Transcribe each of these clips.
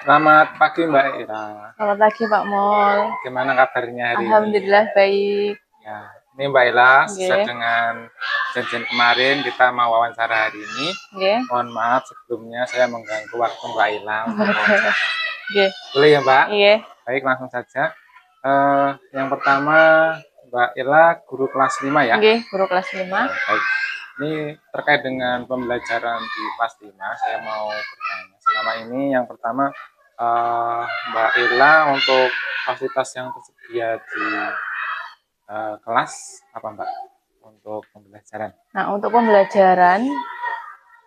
Selamat pagi Mbak Ira. Selamat pagi Pak Mol. Gimana kabarnya hari ini? Alhamdulillah baik. Ya, ini Mbak Ira sesuai Nggih. dengan janjian kemarin kita mau wawancara hari ini. Nggih. Mohon maaf sebelumnya saya mengganggu waktu Mbak Ira untuk Oke. wawancara. Nggih. Boleh ya Mbak? Iya. Baik, langsung saja. Yang pertama Mbak Ira guru kelas 5 ya? Nggih, guru kelas 5. Baik. Ini terkait dengan pembelajaran di kelas 5, saya mau bertanya. Selama ini yang pertama Mbak Ira untuk fasilitas yang tersedia di kelas apa Mbak untuk pembelajaran? Nah, untuk pembelajaran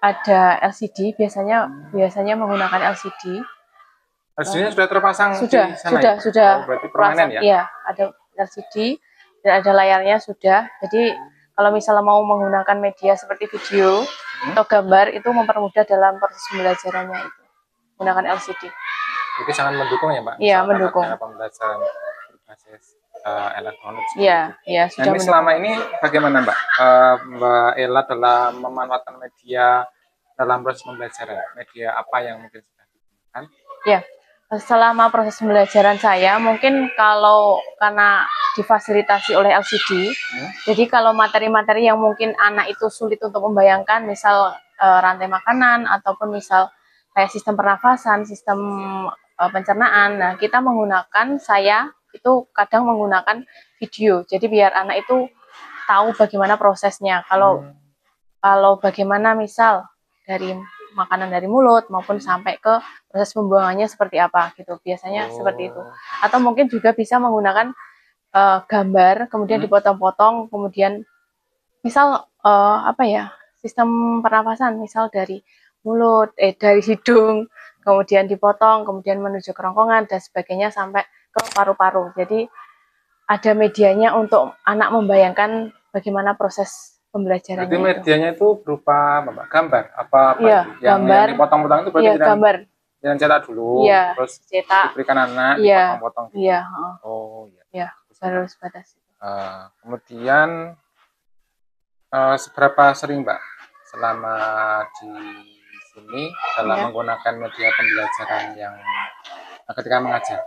ada LCD, biasanya menggunakan LCD. LCD-nya sudah terpasang Sudah, di sana sudah. Oh, berarti permanen ya? Iya, ada LCD dan ada layarnya sudah. Jadi kalau misalnya mau menggunakan media seperti video atau gambar itu mempermudah dalam proses pembelajarannya itu menggunakan LCD. Jadi sangat mendukung ya Mbak? Iya, Misalkan mendukung. ada pembelajaran berbasis elektronik. Iya, Nah, sudah ini mendukung. selama ini bagaimana Mbak? Mbak Ella dalam memanfaatkan media dalam proses pembelajaran. Media apa yang mungkin sudah digunakan? Ya, selama proses pembelajaran saya mungkin karena difasilitasi oleh LCD, jadi kalau materi-materi yang mungkin anak itu sulit untuk membayangkan, misal rantai makanan ataupun misal kayak sistem pernafasan, sistem pencernaan, nah kita saya itu kadang menggunakan video, jadi biar anak itu tahu bagaimana prosesnya. Kalau bagaimana misal dari makanan dari mulut maupun sampai ke proses pembuangannya seperti apa gitu, biasanya seperti itu. Atau mungkin juga bisa menggunakan gambar kemudian dipotong-potong, kemudian misal sistem pernapasan misal dari mulut dari hidung kemudian dipotong, kemudian menuju kerongkongan dan sebagainya sampai ke paru-paru. Jadi ada medianya untuk anak membayangkan bagaimana proses pembelajarannya. Jadi medianya itu berupa apa, gambar apa iya, yang dipotong-potong itu berarti gambar. Jangan cetak dulu, terus cetak, diberikan anak, dipotong-potong. Iya. Oh iya. Harus batas. Kemudian seberapa sering Mbak selama di sini dalam menggunakan media pembelajaran yang ketika mengajar?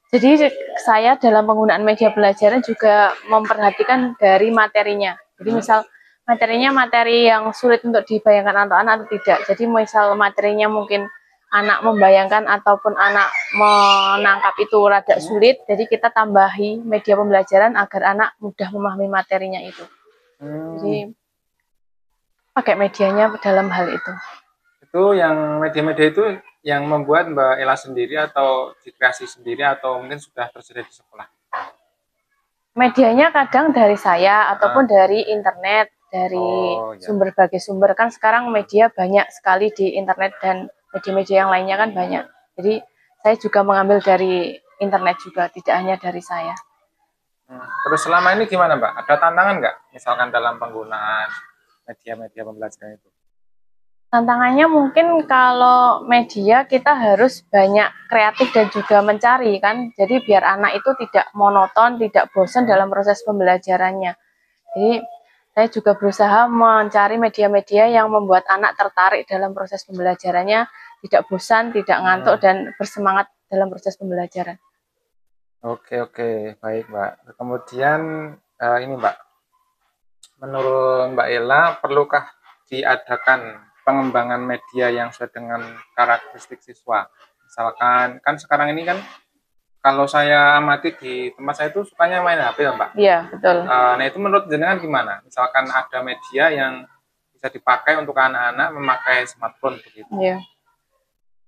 Jadi saya dalam penggunaan media pembelajaran juga memperhatikan dari materinya. Jadi misal materinya materi yang sulit untuk dibayangkan anak-anak atau tidak. Jadi misal materinya mungkin anak membayangkan ataupun anak menangkap itu rada sulit, jadi kita tambahi media pembelajaran agar anak mudah memahami materinya itu. Jadi pakai medianya dalam hal itu. Itu yang media-media itu yang membuat Mbak Ella sendiri atau dikreasi sendiri atau mungkin sudah tersedia di sekolah? Medianya kadang dari saya ataupun dari internet, dari berbagai sumber. Kan sekarang media banyak sekali di internet dan media-media yang lainnya kan banyak. Jadi saya juga mengambil dari internet juga, tidak hanya dari saya. Terus selama ini gimana Mbak? Ada tantangan nggak misalkan dalam penggunaan media-media pembelajaran itu? Tantangannya mungkin kalau media kita harus banyak kreatif dan juga mencari kan. Jadi biar anak itu tidak monoton, tidak bosan dalam proses pembelajarannya. Jadi saya juga berusaha mencari media-media yang membuat anak tertarik dalam proses pembelajarannya, tidak bosan, tidak ngantuk, dan bersemangat dalam proses pembelajaran. Oke, baik Mbak. Kemudian ini Mbak, menurut Mbak Ella, perlukah diadakan pengembangan media yang sesuai dengan karakteristik siswa? Misalkan, kan sekarang ini kan kalau saya amati di tempat saya itu sukanya main HP ya Mbak? Iya, betul. Nah itu menurut jenengan gimana? Misalkan ada media yang bisa dipakai untuk anak-anak memakai smartphone begitu. Iya.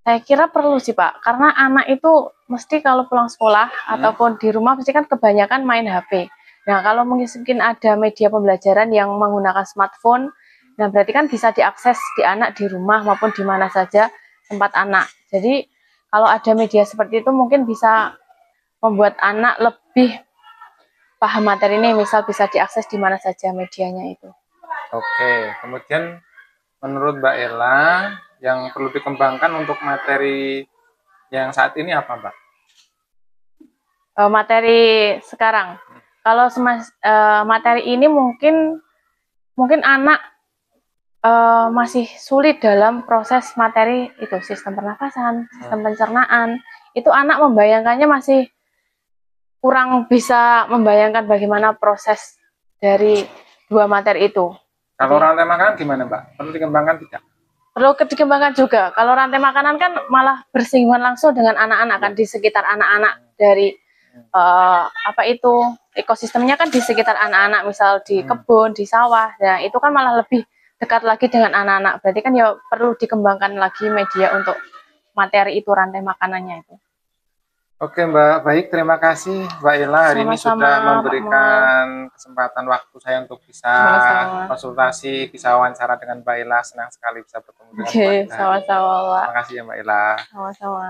Saya kira perlu sih Pak, karena anak itu mesti kalau pulang sekolah ataupun di rumah pasti kan kebanyakan main HP. Nah kalau mungkin ada media pembelajaran yang menggunakan smartphone, nah berarti kan bisa diakses di anak di rumah maupun di mana saja tempat anak. Jadi kalau ada media seperti itu mungkin bisa membuat anak lebih paham materi ini, misal bisa diakses di mana saja medianya itu. Oke, kemudian menurut Mbak Ella yang perlu dikembangkan untuk materi yang saat ini apa Mbak? Materi sekarang, kalau materi ini mungkin anak masih sulit dalam proses materi itu sistem pernafasan, sistem pencernaan. Itu anak membayangkannya masih kurang bisa membayangkan bagaimana proses dari dua materi itu. Kalau rantai makanan gimana Mbak? Perlu dikembangkan tidak? Perlu dikembangkan juga. Kalau rantai makanan kan malah bersinggungan langsung dengan anak-anak kan di sekitar anak-anak dari apa itu ekosistemnya kan di sekitar anak-anak, misal di kebun, di sawah. Nah, itu kan malah lebih dekat lagi dengan anak-anak. Berarti kan ya perlu dikembangkan lagi media untuk materi itu rantai makanannya itu. Oke Mbak, baik, terima kasih Mbak Ella hari ini sudah memberikan kesempatan waktu saya untuk bisa konsultasi, bisa wawancara dengan Mbak Ella. Senang sekali bisa bertemu dengan Mbak Ella. Sama-sama, Mbak. Terima kasih ya Mbak Ella. Sama-sama.